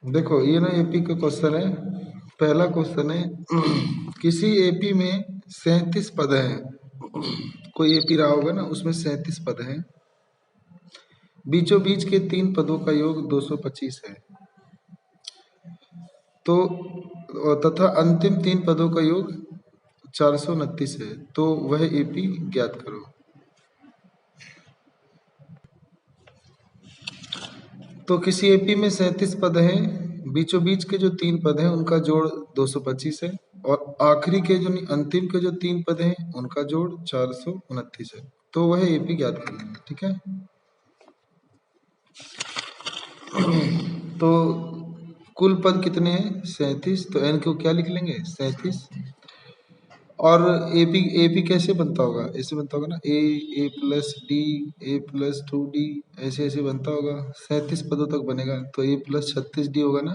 देखो ये ना एपी का क्वेश्चन है। पहला क्वेश्चन है किसी एपी में 37 पद हैं। कोई एपी रहा होगा ना, उसमें 37 पद हैं। बीचों बीच के 3 पदों का योग 225 है। तो तथा अंतिम 3 पदों का योग 429 है। तो वह एपी ज्ञात करो। तो किसी एपी में 37 पद हैं। बीचों बीच के जो 3 पद हैं उनका जोड़ 225 है, और आखिरी के जो अंतिम के जो 3 पद हैं उनका जोड़ 429 है। तो वह एपी ज्ञात करना है। ठीक है। तो कुल पद कितने हैं? 37। तो एन को क्या लिख लेंगे? 37। और एपी एपी कैसे बनता होगा? ऐसे बनता होगा ना, ए प्लस डी, ए प्लस 2d, ऐसे ऐसे बनता होगा। 37 पदों तक बनेगा तो ए प्लस 36d होगा ना।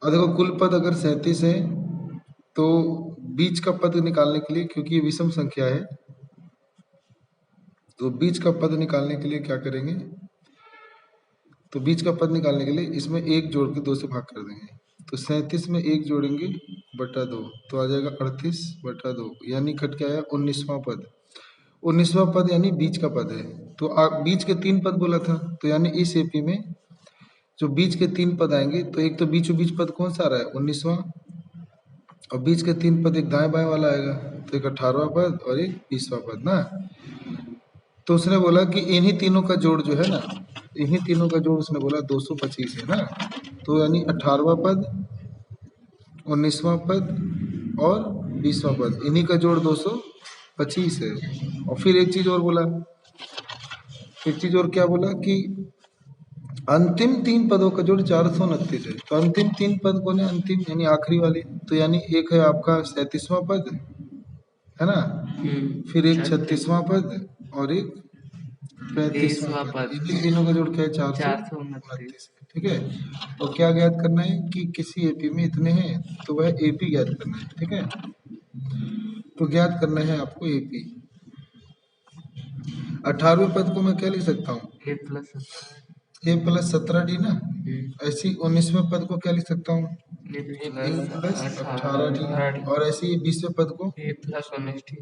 और देखो कुल पद अगर 37 है तो बीच का पद निकालने के लिए, क्योंकि ये विषम संख्या है, तो बीच का पद निकालने के लिए क्या करेंगे? तो बीच का पद निकालने के लिए इसमें एक जोड़ के 2 से भाग कर देंगे। तो 37 में एक जोड़ेंगे बटा 2, तो आ जाएगा 38 बटा 2, यानी कट के आया 19वां पद। 19वां पद यानी बीच का पद है। तो बीच के 3 पद बोला था, तो यानी इस एपी में जो बीच के 3 पद आएंगे, तो एक तो बीचों बीच पद कौन सा आ रहा है? 19वां। और बीच के 3 पद एक दाएं बाएं वाला आएगा, तो एक 18वां पद और एक 20वां पद ना। तो उसने बोला कि इन्हीं तीनों का जोड़ जो है ना, इन्हीं तीनों का जोड़ उसने बोला 225 है ना। तो यानी 18वां पद, 19वां पद और 20वां पद, इन्हीं का जोड़ 225 है। और फिर एक चीज और बोला, एक चीज और क्या बोला कि अंतिम 3 पदों का जोड़ 429 है। तो अंतिम 3 पद कौन है? अंतिम यानी आखिरी वाले। तो यानी एक है आपका 37वां पद, है ना, फिर एक 36वां पद और एक 35वां पद। इन तीनों का जोड़ क्या है? 429। ठीक है। तो क्या ज्ञात करना है कि किसी एपी में इतने हैं, तो वह एपी ज्ञात करना है। ठीक है। तो ज्ञात करना है आपको एपी। 18वें पद को मैं क्या लिख सकता हूँ? ए प्लस 17d ना। ऐसी 19वें पद को क्या लिख सकता हूँ? ए प्लस 18d। और ऐसे ही 20वें पद को ए प्लस 19d,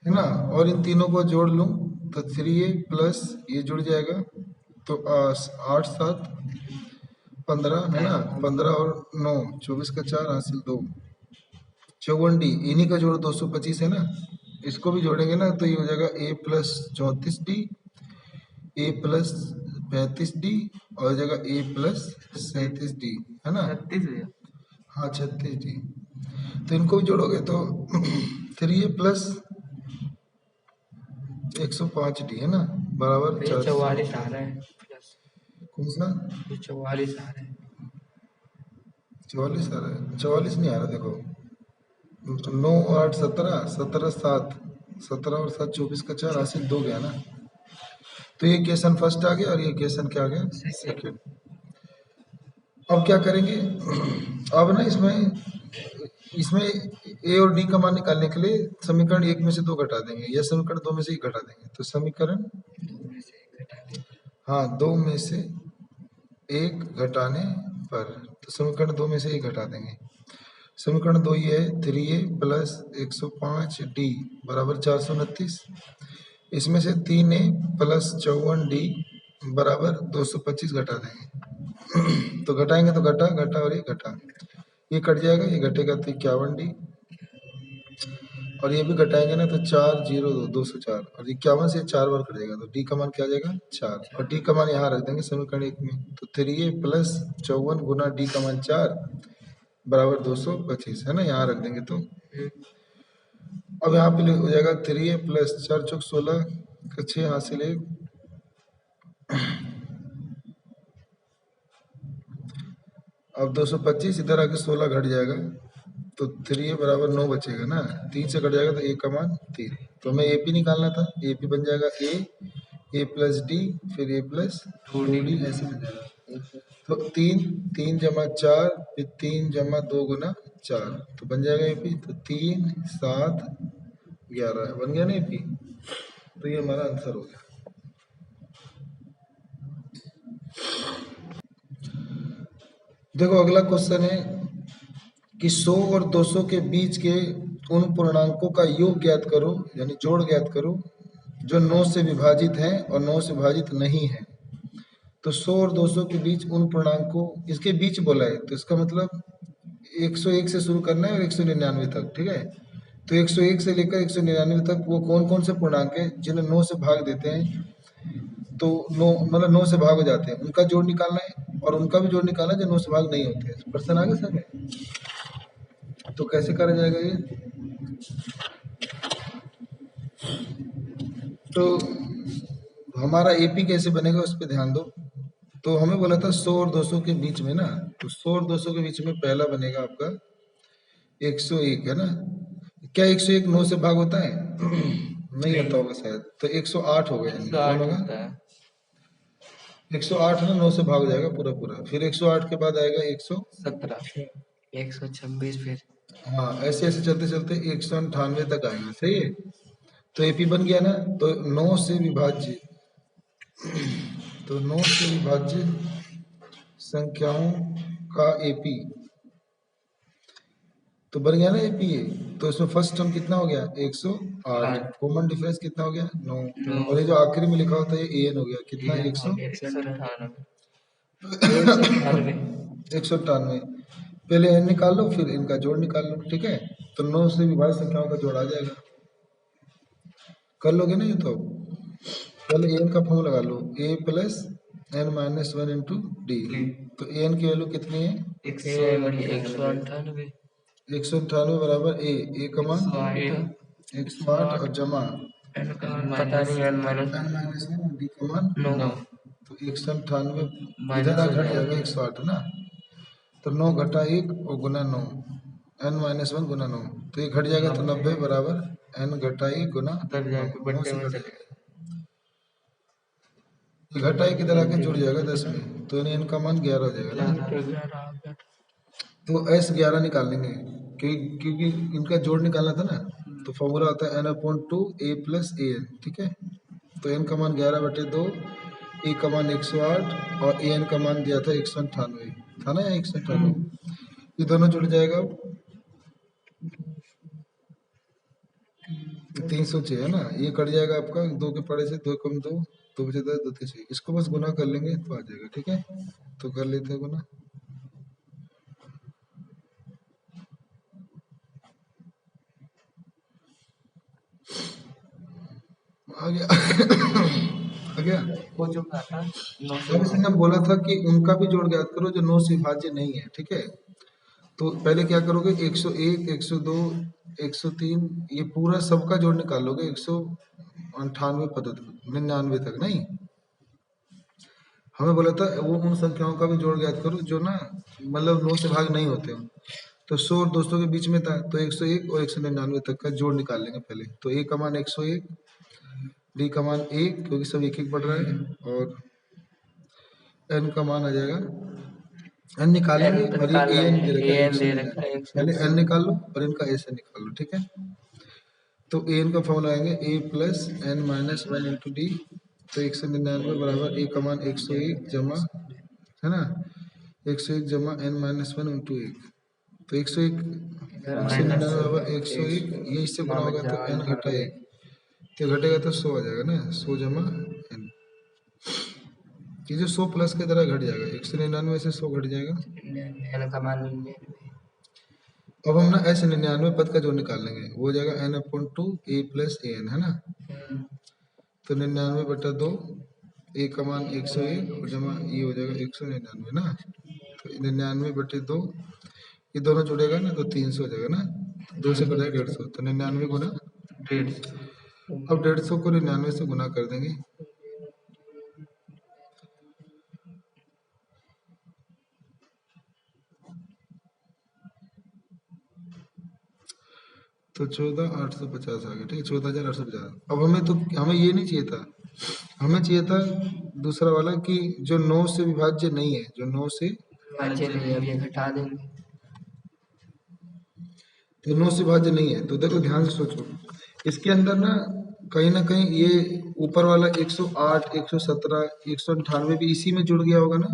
है ना। और इन तीनों को जोड़ लूं तो 3a प्लस ये जुड़ जाएगा, तो 8 7 15 है ना। 15 और 9 24 का 4 हासिल 2, 54d। इन्हीं का जोड़ 225 है ना। इसको भी जोड़ेंगे ना तो ये हो जाएगा a plus 34d, A plus 35d और हो जाएगा ए प्लस 37d, है ना। 36 हाँ 36d। तो इनको भी जोड़ोगे तो 3a प्लस 105d है ना, बराबर 44 आ रहा है। कौन सा? 44 आ रहा है। 44 आ रहा है? 44 नहीं आ रहा। देखो 9 8 17, 17 7, 17 और 7 24 का 4 हासिल 2 गया ना। तो ये इक्वेशन फर्स्ट आ गया और ये इक्वेशन क्या आ गया? सेकेंड। अब क्या करेंगे? अब ना इसमें इसमें ए और डी का मान निकालने के लिए समीकरण 1 में से 2 घटा देंगे, या समीकरण 2 में से 1 घटा देंगे। तो समीकरण, हाँ 2 में से 1 घटाने पर, तो समीकरण 2 में से 1 घटा देंगे। समीकरण 2 ये है 3a प्लस 105d बराबर 429। इसमें से 3a प्लस 54d बराबर 225 घटा देंगे। तो घटाएंगे तो घटा घटा और ये घटा, ये कट जाएगा, ये घटेगा तो 51d। और ये भी घटाएंगे ना तो 4 0 2 204, और 51 से 4 बार कट जाएगा, तो डी का मान क्या आ जाएगा? 4। और डी का मान यहाँ रख देंगे समीकरण 1 में। तो 3a प्लस 54 गुना डी का मान 4 बराबर 225, है ना, यहाँ रख देंगे। तो अब यहाँ पे हो जाएगा 3a प्लस 4 चौक 16 का 6 हासिल 1। अब 225 इधर आके 16 घट जाएगा, तो 3a बराबर 9 बचेगा ना। 3 से कट जाएगा तो a का मान 3। तो हमें AP निकालना था। AP बन जाएगा a प्लस डी, फिर a प्लस 2d, ऐसे बन जाएगा। तो 3 3 जमा 4 फिर 3 जमा 2 गुना 4, तो बन जाएगा AP। तो 3 7 11 बन गया ना AP। तो ये हमारा आंसर हो गया। देखो अगला क्वेश्चन है कि 100 और 200 के बीच के उन पूर्णांकों का योग ज्ञात करो, यानी जोड़ ज्ञात करो जो 9 से विभाजित हैं और 9 से विभाजित नहीं है। तो 100 और 200 के बीच उन पूर्णांकों, इसके बीच बोला है तो इसका मतलब 101 से शुरू करना है और 199 तक, ठीक है। तो 101 से लेकर 199 तक वो कौन कौन से पूर्णांक है जिन्हें 9 से भाग देते हैं, तो 9 मतलब 9 से भाग हो जाते हैं, उनका जोड़ निकालना है और उनका भी जोड़ निकालना है जो 9 से भाग नहीं होते हैं। प्रश्न आगे सर में तो कैसे करा जाएगा ये? तो हमारा एपी कैसे बनेगा उस पर ध्यान दो। तो हमें बोला था 100 और 200 के बीच में ना, तो 100 और 200 के बीच में पहला बनेगा आपका 101, है ना। क्या 101 9 से भाग होता है? नहीं होता होगा शायद, तो 108 हो गया, यानी कौन 108 होगा? होता है। 108 ना 9 से भाग हो जाएगा पूरा पूरा, फिर 108 के बाद आएगा 100, 17 126 फिर हाँ ऐसे ऐसे चलते चलते 198 तक आएगा, सही है। तो एपी बन गया ना, तो 9 से विभाज्य, तो 9 से विभाज्य संख्याओं का एपी तो बन गया ना एपी ये। तो इसमें फर्स्ट टर्म कितना हो गया? 108, कॉमन डिफरेंस कितना हो गया? 9, 9 और ये जो आखिरी में लिखा होता है ये एन हो गया, कितना? 198। पहले एन निकाल लो फिर इनका जोड़ निकाल लो, ठीक है। तो 9 से विभाज्य संख्याओं का जोड़ आ जाएगा, कर लोगे ना ये? तो पहले एन का फॉर्म लगा लो, a plus n minus one into d. तो एन की वैल्यू कितनी है? 198 198 बराबर ए का मान 108 और जमा पता नहीं एन माइनस वन डी का मान 9 तो 198 इधर घट जाएगा 108 ना, तो 9 घटा 1 और गुना 9, एन माइनस वन गुना 9, तो ये घट जाएगा तो 90 बराबर एन घटा 1 गुना 9 से घट जाएगा। ये घटा 1 इधर आके जुड़ जाएगा 10 में, तो एन का मान 11 हो जाएगा ना। तो एस 11 निकाल लेंगे क्योंकि इनका जोड़ निकालना था ना, तो फॉर्मूला होता है N upon 2 A plus A N, ठीक है। तो एन का मान 11/2, ए का मान 108 और ए एन का मान दिया था 198 था ना, 198, ये दोनों जुड़ जाएगा 306 है ना, ये कट जाएगा आपका 2 के पड़े से, 2 कम 2 2 बचे 10 2 3 6, इसको बस गुना कर लेंगे तो आ जाएगा, ठीक है। तो कर लेते हैं गुना, आ गया आ गया। वो जो था अब इसने बोला था कि उनका भी जोड़ ज्ञात करो जो 9 से विभाज्य नहीं है, ठीक है। तो पहले क्या करोगे? 101 102 103 ये पूरा सबका जोड़ निकाल लोगे 198 पद 99 तक। नहीं, हमें बोला था वो उन संख्याओं का भी जोड़ ज्ञात करो जो ना मतलब 9 से भाग नहीं होते हो। तो 100 और 200 के बीच में था, तो 101 और 199 तक का जोड़ निकाल लेंगे पहले। तो ए का मान 101, डी का मान 1 क्योंकि सब एक एक बढ़ रहा है, और एन का मान आ जाएगा, एन निकालेंगे और ये एन दे रखा है, पहले एन निकाल लो और इनका एस निकाल लो, ठीक है। तो एन का फॉर्मूला आएंगे a plus n minus one into d, तो 199 बराबर ए का मान 101 जमा, है ना, 101 जमा एन माइनस वन इंटू 1, तो 101 199 बराबर 101, ये इससे गुना होगा तो एन घटा 1, तो घटेगा तो 100 आ जाएगा ना, 100 जमा एन, ये जो 100 प्लस की तरह घट जाएगा, 199 से 100 घट जाएगा। अब हम ना ऐसे 99 पद का जोड़ निकाल लेंगे, वो हो जाएगा N upon 2 A plus A N, है ना। तो 99/2 ए का मान 101 और जमा ये हो जाएगा 199 ना, तो 99/2 ये दोनों जुड़ेगा ना तो 300 हो जाएगा ना, 2 से कटा 150, तो 99 गुना 150, अब 150 को 99 से गुना कर देंगे, तो 14,850 आ गया, ठीक है, 14,850। अब हमें ये नहीं चाहिए था, हमें चाहिए था दूसरा वाला कि जो 9 से विभाज्य नहीं है, जो 9 से घटा देंगे, तो 9 से विभाज्य नहीं है। तो देखो ध्यान से सोचो, इसके अंदर ना कहीं ये ऊपर वाला 108 117 198 भी इसी में जुड़ गया होगा ना।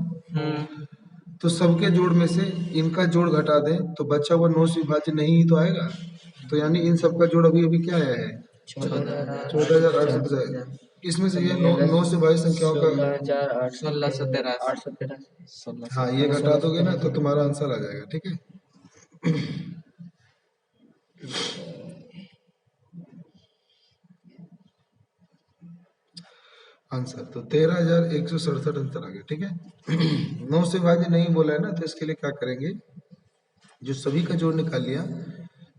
तो सबके जोड़ में से इनका जोड़ घटा दें तो बच्चा हुआ 9 से विभाज्य नहीं ही तो आएगा। तो यानी इन सबका जोड़ अभी अभी क्या आया है? 14,850। इसमें से ये 9 से भाई संख्याओं का 16,883 हाँ ये घटा दोगे ना तो तुम्हारा आंसर आ जाएगा। ठीक है, आंसर तो 13,167 आंसर आ गया। ठीक है, 9 से विभाज्य नहीं बोला है ना, तो इसके लिए क्या करेंगे, जो सभी का जोड़ निकाल लिया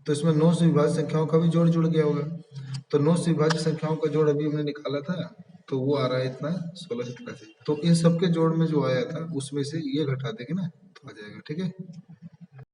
तो इसमें 9 से विभाज्य संख्याओं का भी जोड़ जुड़ गया होगा। तो 9 से विभाज्य संख्याओं का जोड़ अभी हमने निकाला था तो वो आ रहा है इतना 16 से 83। तो इन सबके जोड़ में जो आया था उसमें से ये घटा देंगे ना तो आ जाएगा। ठीक है,